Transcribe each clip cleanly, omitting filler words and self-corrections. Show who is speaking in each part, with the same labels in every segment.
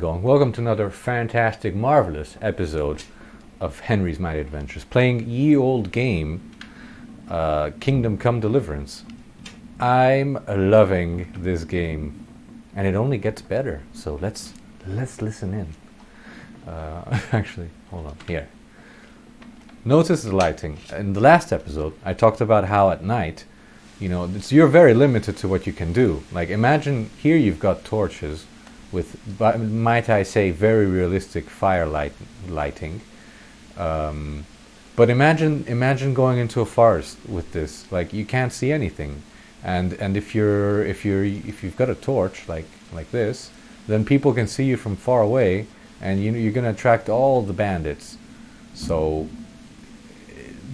Speaker 1: Going. Welcome to another fantastic, marvelous episode of Henry's Mighty Adventures, playing ye old game, Kingdom Come Deliverance. I'm loving this game, and it only gets better. So let's listen in. Actually, hold on here. Notice the lighting. In the last episode, I talked about how at night, you're very limited to what you can do. Like, imagine here you've got torches with, might I say, very realistic lighting. But imagine going into a forest with this. Like, you can't see anything, and if you've got a torch like this, then people can see you from far away, and you're going to attract all the bandits. So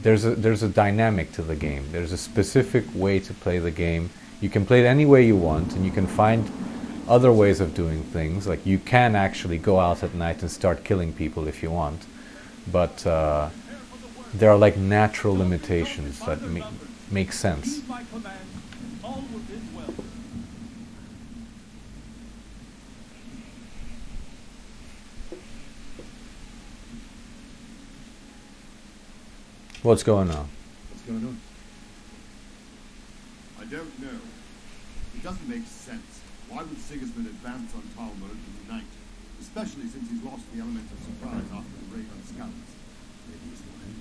Speaker 1: there's a dynamic to the game. There's a specific way to play the game. You can play it any way you want, and you can find other ways of doing things. Like, you can actually go out at night and start killing people if you want, but there are like natural limitations that make sense. What's going on?
Speaker 2: What's going on? I don't know. It doesn't make sense. Why would Sigismund advance on Talmud in the night? Especially since he's lost the element of surprise after the raid on scouts. Maybe he's lying.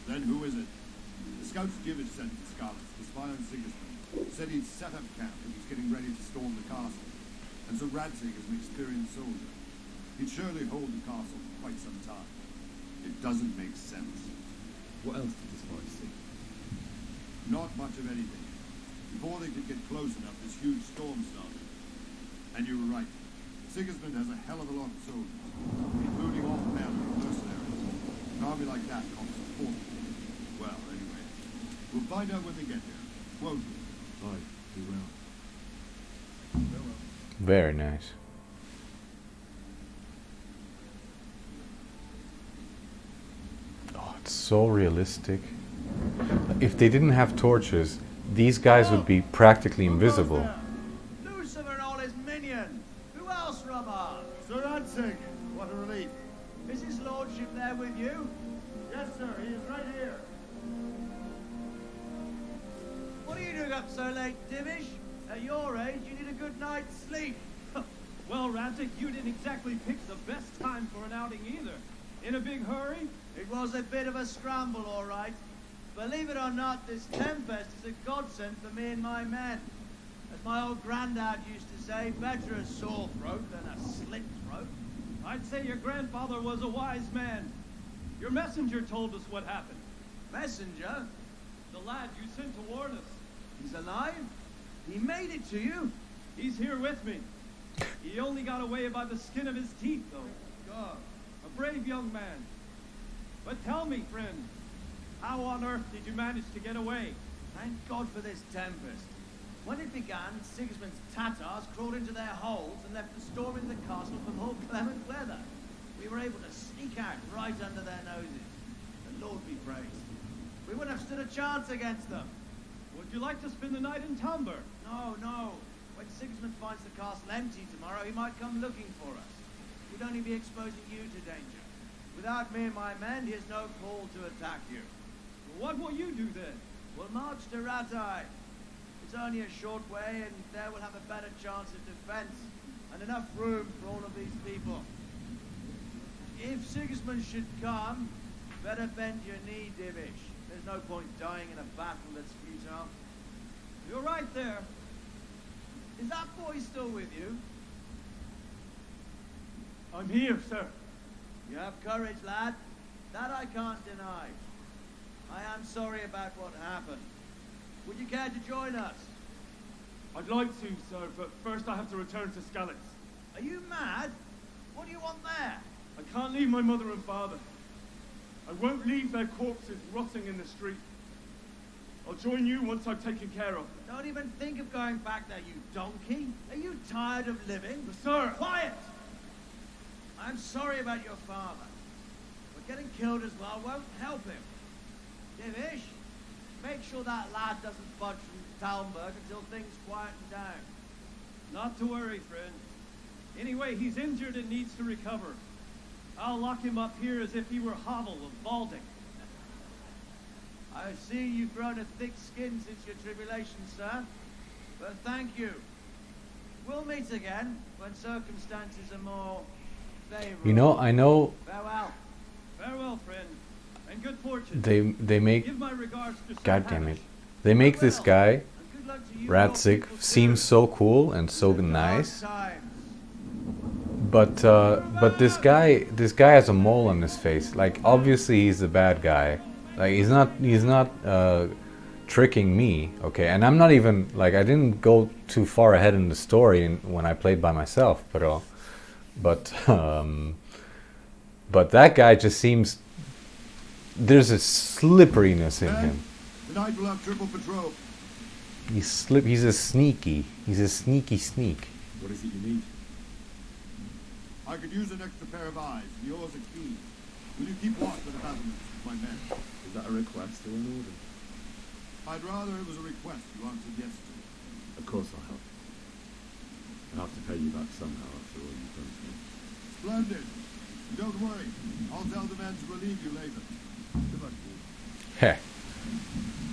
Speaker 2: Then who is it? The scouts Jivish sent to Scarlets to spy on Sigismund. Said he'd set up camp and was getting ready to storm the castle. And so Radzig is an experienced soldier. He'd surely hold the castle for quite some time. It doesn't make sense.
Speaker 3: What else did the spies see?
Speaker 2: Not much of anything. Before they could get close enough, this huge storm started. And you were right. Sigismund has a hell of a lot of soldiers, including all family mercenaries. An army like that costs a fortune. Well, anyway, we'll find out when they get here, won't we?
Speaker 3: Aye, we will.
Speaker 2: Farewell.
Speaker 1: Very nice. Oh, it's so realistic. If they didn't have torches, these guys would be practically invisible.
Speaker 4: Lucifer and all his minions. Who else, Ramar?
Speaker 2: Sir Radzig, what a relief.
Speaker 4: Is his lordship there with you?
Speaker 2: Yes, sir, he is right here.
Speaker 4: What are you doing up so late, Divish? At your age, you need a good night's sleep.
Speaker 5: Well, Radzig, you didn't exactly pick the best time for an outing either. In a big hurry?
Speaker 4: It was a bit of a scramble, all right. Believe it or not, this tempest is a godsend for me and my men. As my old granddad used to say, better a sore throat than a slit throat.
Speaker 5: I'd say your grandfather was a wise man. Your messenger told us what happened.
Speaker 4: Messenger?
Speaker 5: The lad you sent to warn us.
Speaker 4: He's alive? He made it to you?
Speaker 5: He's here with me. He only got away by the skin of his teeth, though.
Speaker 4: God.
Speaker 5: A brave young man. But tell me, friend, how on earth did you manage to get away?
Speaker 4: Thank God for this tempest. When it began, Sigismund's Tatars crawled into their holes and left the storming the castle for more clement weather. We were able to sneak out right under their noses. The Lord be praised. We wouldn't have stood a chance against them.
Speaker 5: Would you like to spend the night in Tamber?
Speaker 4: No. When Sigismund finds the castle empty tomorrow, he might come looking for us. We'd only be exposing you to danger. Without me and my men, he has no call to attack you.
Speaker 5: What will you do then?
Speaker 4: We'll march to Ratai. It's only a short way, and there we'll have a better chance of defense, and enough room for all of these people. If Sigismund should come, better bend your knee, Divish. There's no point dying in a battle that's futile.
Speaker 5: You're right there.
Speaker 4: Is that boy still with you?
Speaker 5: I'm here, sir.
Speaker 4: You have courage, lad. That I can't deny. I am sorry about what happened. Would you care to join us?
Speaker 5: I'd like to, sir, but first I have to return to Skalitz.
Speaker 4: Are you mad? What do you want there?
Speaker 5: I can't leave my mother and father. I won't leave their corpses rotting in the street. I'll join you once I've taken care of them.
Speaker 4: Don't even think of going back there, you donkey. Are you tired of living?
Speaker 5: But sir!
Speaker 4: Quiet! I'm sorry about your father. But getting killed as well won't help him. Divish, make sure that lad doesn't budge from Talmberg until things quieten down.
Speaker 5: Not to worry, friend. Anyway, he's injured and needs to recover. I'll lock him up here as if he were Hovel of Balding.
Speaker 4: I see you've grown a thick skin since your tribulation, sir. But thank you. We'll meet again when circumstances are more favorable.
Speaker 1: You know, I know
Speaker 4: Farewell.
Speaker 5: Farewell, friend, and good fortune.
Speaker 1: they make,
Speaker 5: Give my regards to Sir
Speaker 1: god damn it,
Speaker 5: Hamish.
Speaker 1: they make this guy
Speaker 4: And good luck to you, your
Speaker 1: Ratzig
Speaker 4: people
Speaker 1: seem
Speaker 4: too.
Speaker 1: so cool and so
Speaker 4: Dark
Speaker 1: nice,
Speaker 4: times.
Speaker 1: but this guy has a mole on his face. Like, obviously he's the bad guy. Like, he's not tricking me, okay? And I'm not even, like, I didn't go too far ahead in the story when I played by myself, but that guy just seems, there's a slipperiness in him.
Speaker 2: Tonight we'll have triple patrol.
Speaker 1: He's a sneaky sneak.
Speaker 3: What is it you need?
Speaker 2: I could use an extra pair of eyes. Yours are keen. Will you keep watch for the battlements with my men?
Speaker 3: Is that a request or an order?
Speaker 2: I'd rather it was a request you answered yes to.
Speaker 3: Of course I'll help. I'll have to pay you back somehow after all you've done for me.
Speaker 2: Splendid. And don't worry. I'll tell the men to relieve you later. Good luck to you.
Speaker 1: Heh.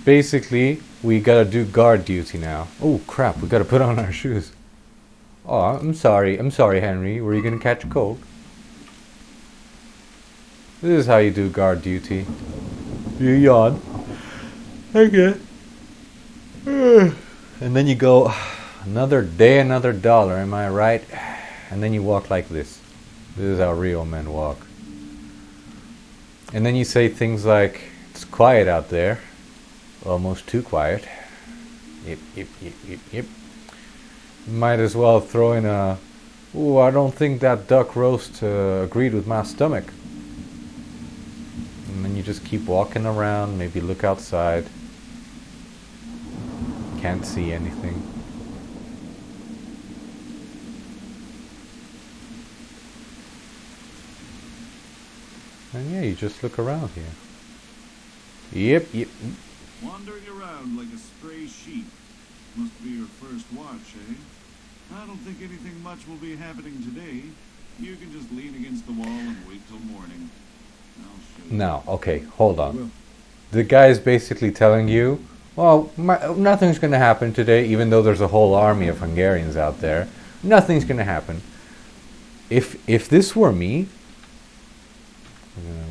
Speaker 1: Basically, we gotta do guard duty now. Oh crap, we gotta put on our shoes. Oh, I'm sorry, Henry. Were you gonna catch a cold? This is how you do guard duty. You yawn. Okay. And then you go, another day, another dollar, am I right? And then you walk like this. This is how real men walk. And then you say things like, it's quiet out there. Almost too quiet. Yep. Might as well throw in a, ooh, I don't think that duck roast agreed with my stomach. And then you just keep walking around, maybe look outside. Can't see anything. And yeah, you just look around here. Yep.
Speaker 6: Wandering around like a stray sheep. Must be your first watch, eh? I don't think anything much will be happening today. You can just lean against the wall and wait till morning. I'll show you.
Speaker 1: Now, okay, hold on. The guy is basically telling you, well, nothing's going to happen today, even though there's a whole army of Hungarians out there. Nothing's going to happen. If this were me,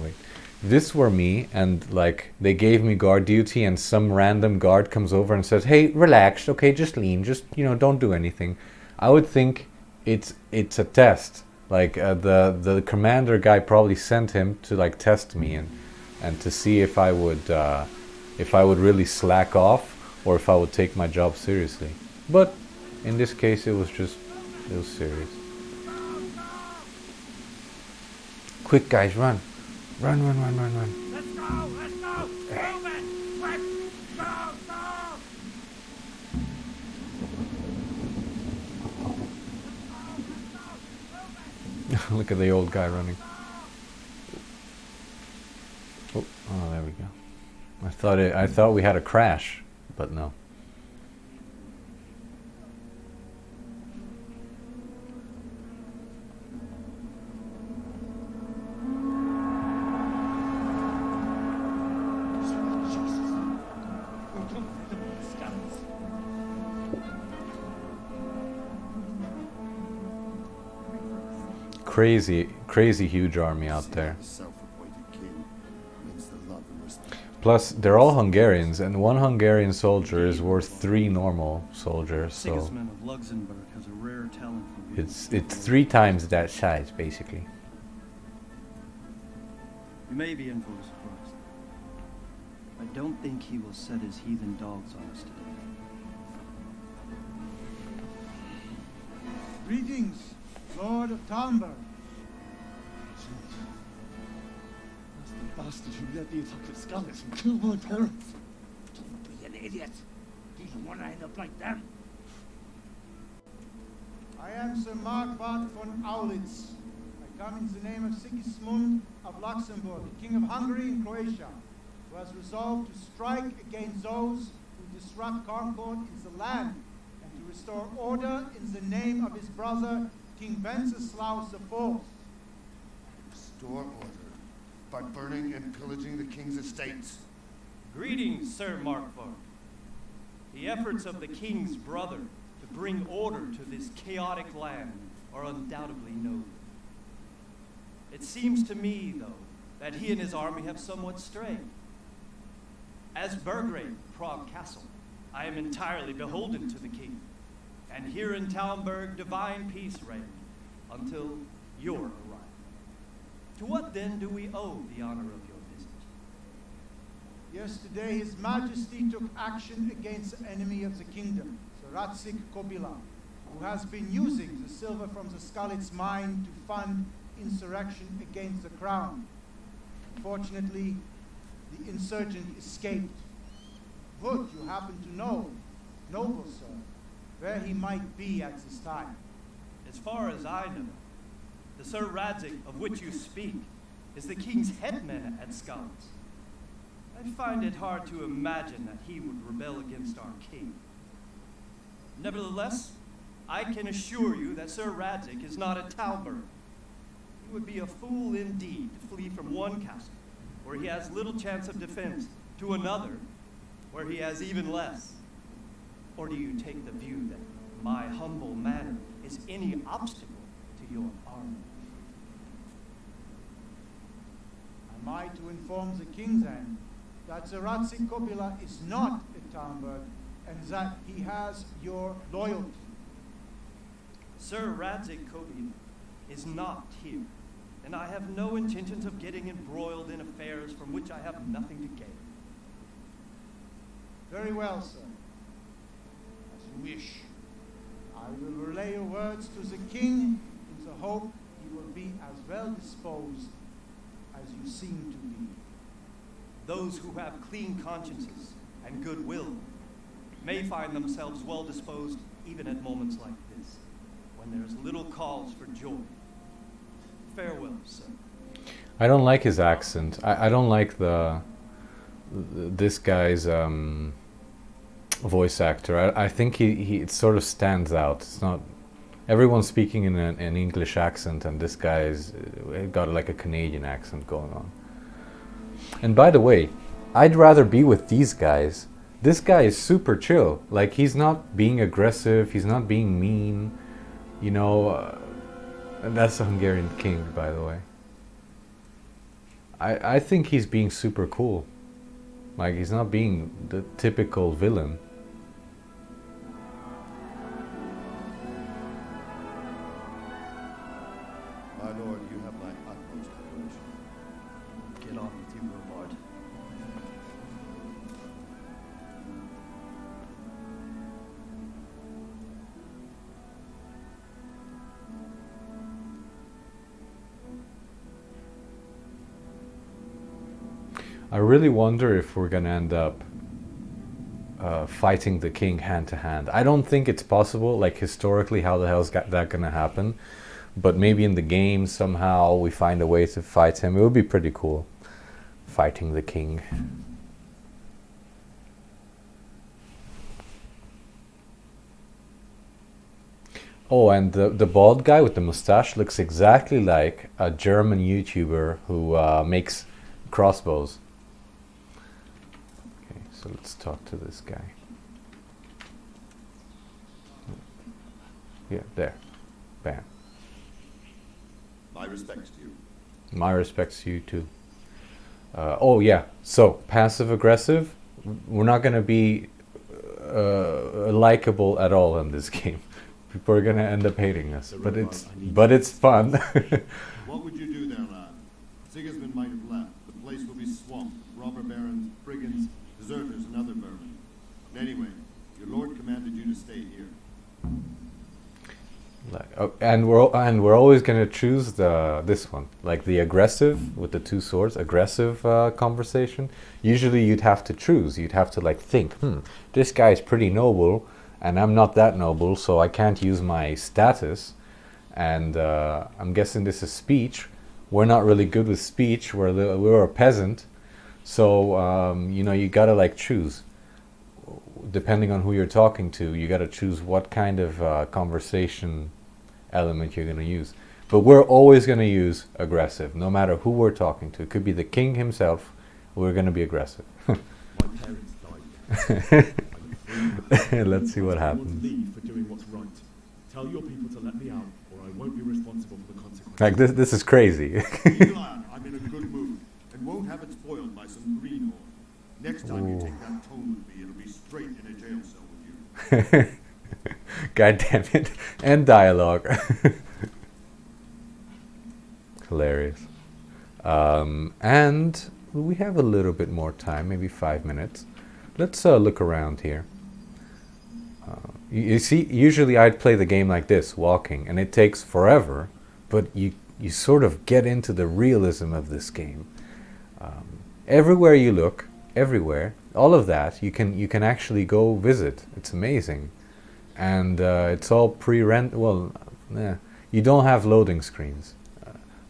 Speaker 1: wait. If this were me, and like they gave me guard duty, and some random guard comes over and says, "Hey, relax, okay, just lean, just don't do anything," I would think it's a test. Like the commander guy probably sent him to like test me and to see if I would really slack off or if I would take my job seriously. But in this case, it was serious. Quick, guys, run. Run.
Speaker 5: Let's go! Move it! Quick! Go!
Speaker 1: Look at the old guy running. Oh, there we go. I thought we had a crash, but no. Crazy huge army out there.
Speaker 2: The self-appointed king means the love and respect.
Speaker 1: Plus, they're all Hungarians, and one Hungarian soldier is worth 3 normal soldiers. So
Speaker 7: Sigismund of Luxembourg has a rare talent for
Speaker 1: it's 3 times that size, basically.
Speaker 7: You may be in for a surprise. I don't think he will set his heathen dogs on us today.
Speaker 8: Greetings, Lord of Talmberg.
Speaker 9: That's the bastard who led the attack at Scarlet and killed my parents.
Speaker 8: Don't be an idiot. You don't want to end up like them. I am Sir Markvart von Aulitz. I come in the name of Sigismund of Luxembourg, King of Hungary and Croatia, who has resolved to strike against those who disrupt concord in the land and to restore order in the name of his brother, King Wenceslaus IV.
Speaker 2: Restore order by burning and pillaging the king's estates.
Speaker 10: Greetings, Sir Markvark. The efforts of the king's brother to bring order to this chaotic land are undoubtedly noble. It seems to me, though, that he and his army have somewhat strayed. As Burgrave, Prague Castle, I am entirely beholden to the king, and here in Talmberg divine peace reigned until your arrival. To what then do we owe the honor of your visit?
Speaker 8: Yesterday, His Majesty took action against the enemy of the kingdom, Sir Radzik Kobila, who has been using the silver from the Skalitz mine to fund insurrection against the crown. Unfortunately, the insurgent escaped. Would you happen to know, noble sir, where he might be at this time?
Speaker 10: As far as I know, the Sir Radzik of which you speak is the king's headman at Skalitz. I find it hard to imagine that he would rebel against our king. Nevertheless, I can assure you that Sir Radzik is not at Talmberg. He would be a fool indeed to flee from one castle, where he has little chance of defense, to another, where he has even less. Or do you take the view that my humble manner is any obstacle to your army?
Speaker 8: Am I to inform the king then that Sir Radzik Kobila is not at Talmberg and that he has your loyalty?
Speaker 10: Sir Radzik Kobila is not here, and I have no intentions of getting embroiled in affairs from which I have nothing to gain.
Speaker 8: Very well, sir. As you wish. I will relay your words to the king in the hope he will be as well disposed as you seem to be.
Speaker 10: Those who have clean consciences and goodwill may find themselves well disposed even at moments like this, when there is little cause for joy. Farewell, sir.
Speaker 1: I don't like his accent. I don't like this guy's voice actor. I think he it sort of stands out. It's not everyone's speaking in an English accent, and this guy's got like a Canadian accent going on. And by the way, I'd rather be with these guys. This guy is super chill. Like, he's not being aggressive. He's not being mean. You know, and that's the Hungarian king, by the way. I think he's being super cool. Like, he's not being the typical villain.
Speaker 2: My lord, you have my utmost adoration.
Speaker 10: Get on with you, Robard.
Speaker 1: I really wonder if we're gonna end up fighting the king hand to hand. I don't think it's possible. Like, historically, how the hell's that gonna happen? But maybe in the game somehow we find a way to fight him. It would be pretty cool, fighting the king. Oh, and the bald guy with the mustache looks exactly like a German YouTuber who makes crossbows. Okay, so let's talk to this guy. Yeah, there. Bam.
Speaker 2: My respects to you.
Speaker 1: My respects to you too. Oh yeah, so passive aggressive. We're not gonna be likable at all in this game. People are gonna end up hating us, but it's fun.
Speaker 2: What would you do there, lad? Sigismund might have left. The place will be swamped with robber barons, brigands, deserters, and other vermin. Anyway, your lord commanded you to stay here.
Speaker 1: And we're always gonna choose this one, like the aggressive with the two swords, aggressive conversation. Usually you'd have to choose. You'd have to like think, this guy's pretty noble, and I'm not that noble, so I can't use my status. And I'm guessing this is speech. We're not really good with speech. We're a peasant, so you know, you gotta like choose. Depending on who you're talking to, you gotta choose what kind of conversation element you're going to use. But we're always going to use aggressive, no matter who we're talking to. It could be the king himself. We're going to be aggressive.
Speaker 3: My parents died.
Speaker 1: Let's see what
Speaker 3: I
Speaker 1: happens.
Speaker 3: want to leave for doing what's right. Tell your people to let me out, or I won't be responsible for the consequences.
Speaker 1: Like this is crazy.
Speaker 2: Be glad I'm in a good mood and won't have it spoiled by some greenhorn. Next time you take that tone with me, it'll be straight in a jail cell with you.
Speaker 1: God damn it. And dialogue. Hilarious. And we have a little bit more time, maybe 5 minutes. Let's look around here. You see, usually I'd play the game like this, walking, and it takes forever, but you sort of get into the realism of this game. Everywhere you look, everywhere, all of that, you can actually go visit. It's amazing. And it's all pre-rent. Well, you don't have loading screens.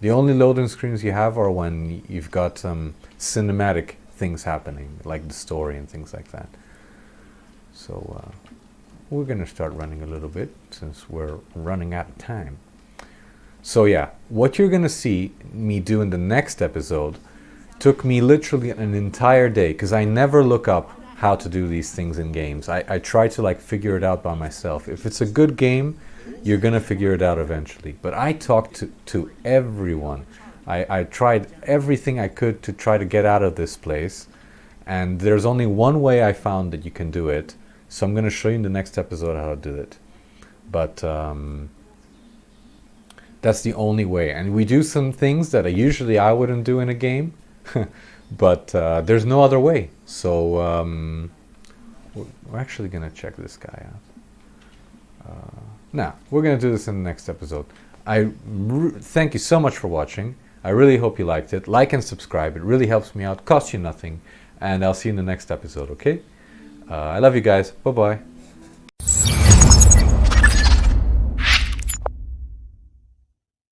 Speaker 1: The only loading screens you have are when you've got some cinematic things happening, like the story and things like that. So we're going to start running a little bit since we're running out of time. So yeah, what you're going to see me do in the next episode took me literally an entire day, because I never look up how to do these things in games. I try to like figure it out by myself. If it's a good game, you're going to figure it out eventually. But I talked to everyone. I tried everything I could to try to get out of this place. And there's only one way I found that you can do it. So I'm going to show you in the next episode how to do it. But that's the only way. And we do some things that usually I wouldn't do in a game. But there's no other way. So we're actually going to check this guy out. Now, we're going to do this in the next episode. Thank you so much for watching. I really hope you liked it. Like and subscribe. It really helps me out. Costs you nothing. And I'll see you in the next episode, okay? I love you guys. Bye-bye.